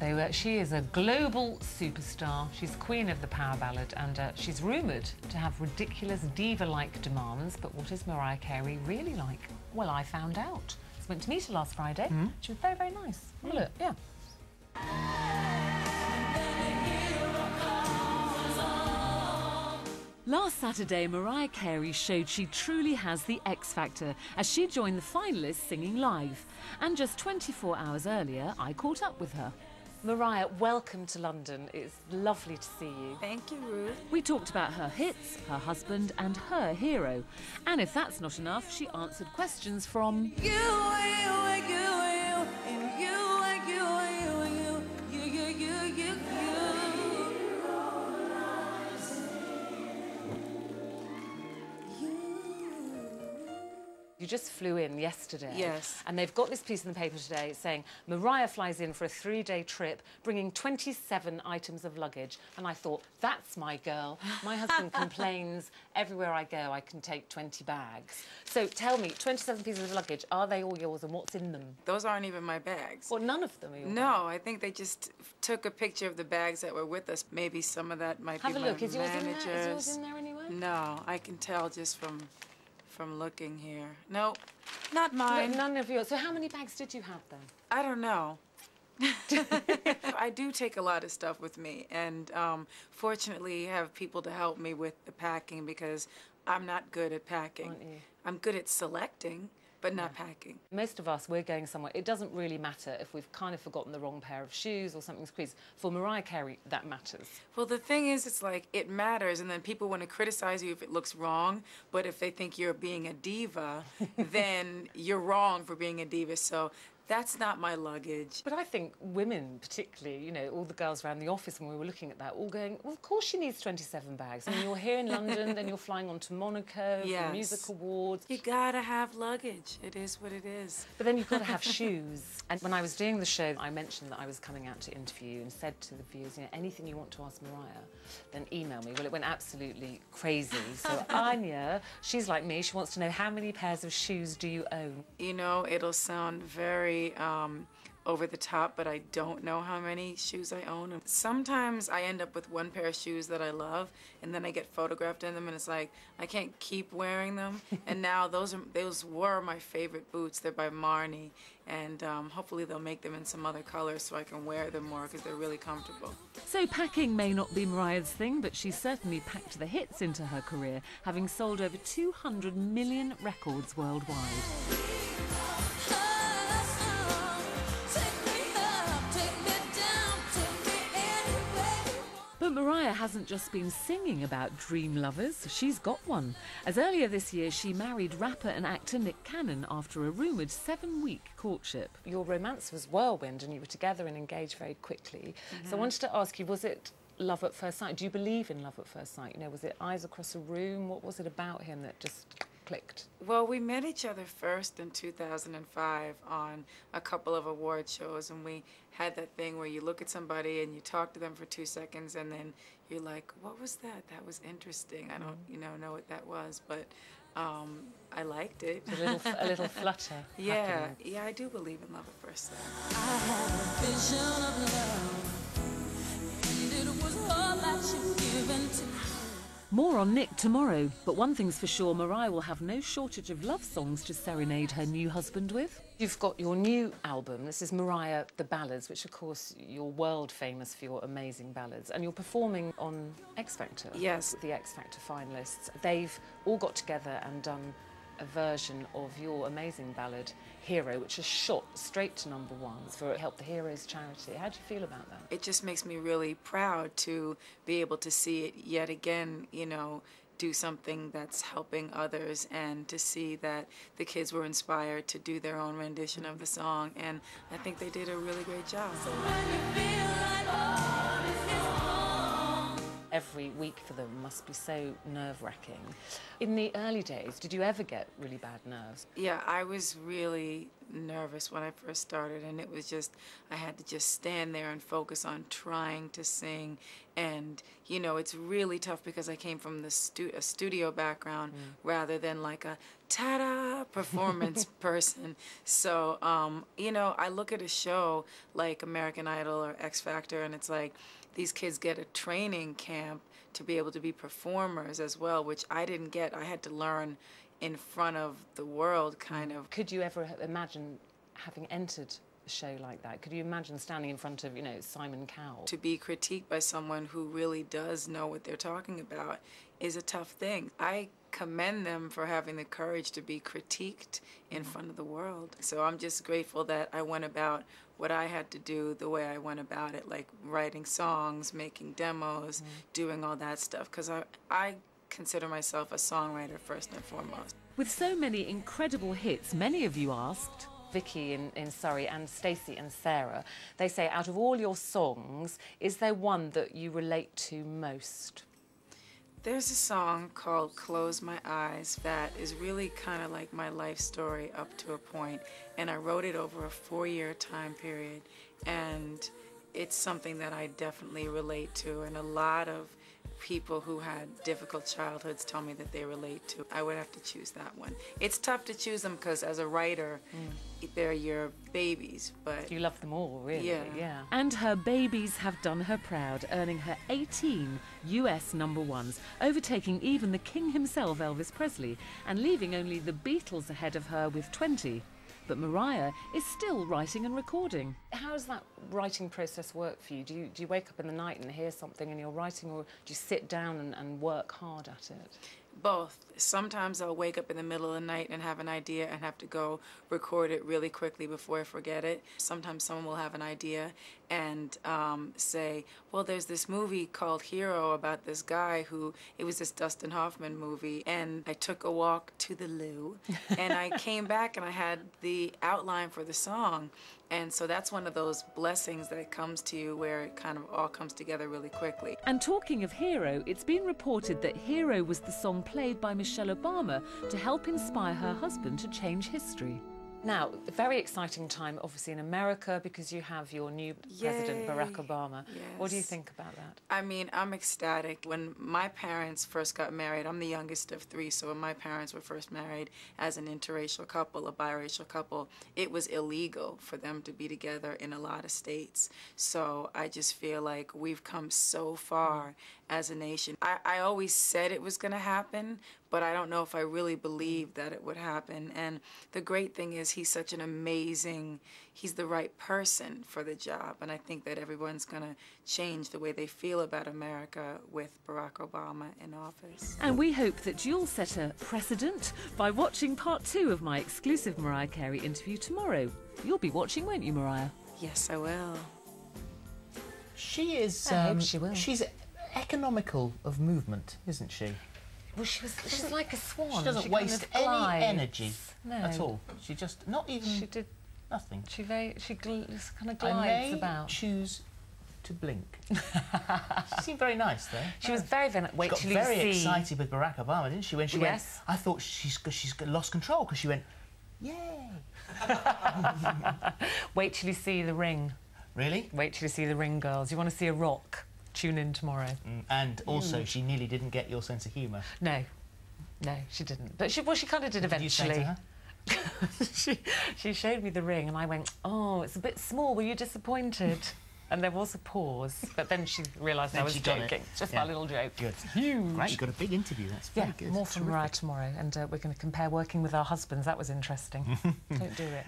So she is a global superstar. She's queen of the power ballad, and she's rumoured to have ridiculous diva-like demands. But what is Mariah Carey really like? Well, I found out. I went to meet her last Friday. She was very, very nice. Have a look, yeah. Last Saturday, Mariah Carey showed she truly has the X Factor as she joined the finalists singing live. And just 24 hours earlier, I caught up with her. Mariah, welcome to London. It's lovely to see you. Thank you, Ruth. We talked about her hits, her husband and her hero. And if that's not enough, she answered questions from... You just flew in yesterday. Yes. And they've got this piece in the paper today saying Mariah flies in for a 3-day trip, bringing 27 items of luggage. And I thought, that's my girl. My husband complains everywhere I go I can take 20 bags. So tell me, 27 pieces of luggage, are they all yours and what's in them? Those aren't even my bags. Well, none of them are yours. No, I think they just took a picture of the bags that were with us. Maybe some of that might be my Have a look. Is yours in there? managers. Is yours in there anywhere? No, I can tell just from looking here. Nope, not mine. No, none of yours. So how many bags did you have then? I don't know. I do take a lot of stuff with me, and fortunately have people to help me with the packing because I'm not good at packing. Aren't you? I'm good at selecting, but not packing. Most of us, we're going somewhere. It doesn't really matter if we've kind of forgotten the wrong pair of shoes or something's squeezed. For Mariah Carey, that matters. Well, the thing is, it's like, it matters, and then people want to criticize you if it looks wrong, but if they think you're being a diva, then you're wrong for being a diva, so that's not my luggage. But I think women particularly, you know, all the girls around the office when we were looking at that, all going, well, of course she needs 27 bags. I mean, you're here in London, then you're flying on to Monaco for music awards. You gotta have luggage. It is what it is. But then you've got to have shoes. And when I was doing the show, I mentioned that I was coming out to interview you and said to the viewers, you know, anything you want to ask Mariah, then email me. Well, it went absolutely crazy. So Anya, she's like me, she wants to know how many pairs of shoes do you own? You know, it'll sound very over the top, but I don't know how many shoes I own. And sometimes I end up with one pair of shoes that I love, and then I get photographed in them, and it's like I can't keep wearing them. And now those were my favorite boots. They're by Marni, and hopefully they'll make them in some other colors so I can wear them more because they're really comfortable. So packing may not be Mariah's thing, but she certainly packed the hits into her career, having sold over 200 million records worldwide. But Mariah hasn't just been singing about dream lovers, she's got one. As earlier this year, she married rapper and actor Nick Cannon after a rumoured 7-week courtship. Your romance was whirlwind and you were together and engaged very quickly. So I wanted to ask you, was it love at first sight? Do you believe in love at first sight? You know, was it eyes across a room? What was it about him that just clicked? Well, we met each other first in 2005 on a couple of award shows, and we had that thing where you look at somebody and you talk to them for 2 seconds, and then you're like, what was that? That was interesting. I don't, know what that was, but I liked it. A little flutter. Yeah, yeah, I do believe in love at first sight. I had a vision of love, and it was all that you've given to me. More on Nick tomorrow, but one thing's for sure, Mariah will have no shortage of love songs to serenade her new husband with. You've got your new album. This is Mariah The Ballads, which of course you're world famous for your amazing ballads, and you're performing on X Factor. Yes. The X Factor finalists. They've all got together and done a version of your amazing ballad Hero, which is shot straight to #1 for Help the Heroes charity. How do you feel about that? It just makes me really proud to be able to see it yet again, do something that's helping others, and to see that the kids were inspired to do their own rendition of the song, and I think they did a really great job. So when you feel like all is wrong. Every week for them must be so nerve-wracking. In the early days, did you ever get really bad nerves? Yeah, I was really nervous when I first started, and it was just, I had to just stand there and focus on trying to sing. And, you know, it's really tough because I came from the a studio background rather than like a ta-da performance person. So, you know, I look at a show like American Idol or X Factor, and it's like these kids get a training camp to be able to be performers as well, which I didn't get. I had to learn in front of the world, kind of. Could you ever imagine having entered a show like that? Could you imagine standing in front of, you know, Simon Cowell? To be critiqued by someone who really does know what they're talking about is a tough thing. I commend them for having the courage to be critiqued in front of the world. So I'm just grateful that I went about what I had to do the way I went about it, like writing songs, making demos, doing all that stuff, because I consider myself a songwriter first and foremost. With so many incredible hits, many of you asked, Vicky in Surrey and Stacey and Sarah, they say, out of all your songs, is there one that you relate to most? There's a song called Close My Eyes that is really kind of like my life story up to a point, and I wrote it over a 4-year time period, and it's something that I definitely relate to, and a lot of people who had difficult childhoods tell me that they relate to. I would have to choose that one. It's tough to choose them because as a writer, they're your babies, but... You love them all, really. Yeah. And her babies have done her proud, earning her 18 US #1s, overtaking even the king himself, Elvis Presley, and leaving only the Beatles ahead of her with 20. But Mariah is still writing and recording. How does that writing process work for you? Do you wake up in the night and hear something and you're writing, or do you sit down and work hard at it? Both. Sometimes I'll wake up in the middle of the night and have an idea and have to go record it really quickly before I forget it. Sometimes someone will have an idea and say, well, there's this movie called Hero about this guy who, it was this Dustin Hoffman movie, and I took a walk to the loo and I came back and I had the outline for the song. And so that's one of those blessings that comes to you where it kind of all comes together really quickly. And talking of Hero, it's been reported that Hero was the song played by Michelle Obama to help inspire her husband to change history. Now, a very exciting time, obviously, in America, because you have your new president, Barack Obama. Yes. What do you think about that? I mean, I'm ecstatic. When my parents first got married, I'm the youngest of 3, so when my parents were first married as an interracial couple, a biracial couple, it was illegal for them to be together in a lot of states. So I just feel like we've come so far as a nation. I always said it was going to happen, but I don't know if I really believed that it would happen. And the great thing is he's such an amazing, he's the right person for the job. And I think that everyone's going to change the way they feel about America with Barack Obama in office. And we hope that you'll set a precedent by watching part 2 of my exclusive Mariah Carey interview tomorrow. You'll be watching, won't you, Mariah? Yes, I will. She is... I hope she will. She's economical of movement, isn't she? Well, she's like a swan. She doesn't kind waste of any glides. energy No. at all. She just, not even... She did. Nothing. She just kind of I glides may about. choose to blink. She seemed very nice, though. She was very, very... Wait Got till you very see... excited with Barack Obama, didn't she? When she went, I thought she's lost control, because she went, yay. Wait till you see The Ring. Really? Wait till you see The Ring, girls. You want to see a rock? Tune in tomorrow. And also, she nearly didn't get your sense of humour. No, she didn't. But she kind of did eventually. Did you say to her? she showed me The Ring, and I went, "Oh, it's a bit small. Were you disappointed?" And there was a pause, but then she realised I was joking. Just my little joke. Good. Huge. Great, you got a big interview. That's very good. More from Mariah tomorrow, and we're going to compare working with our husbands. That was interesting. Don't do it.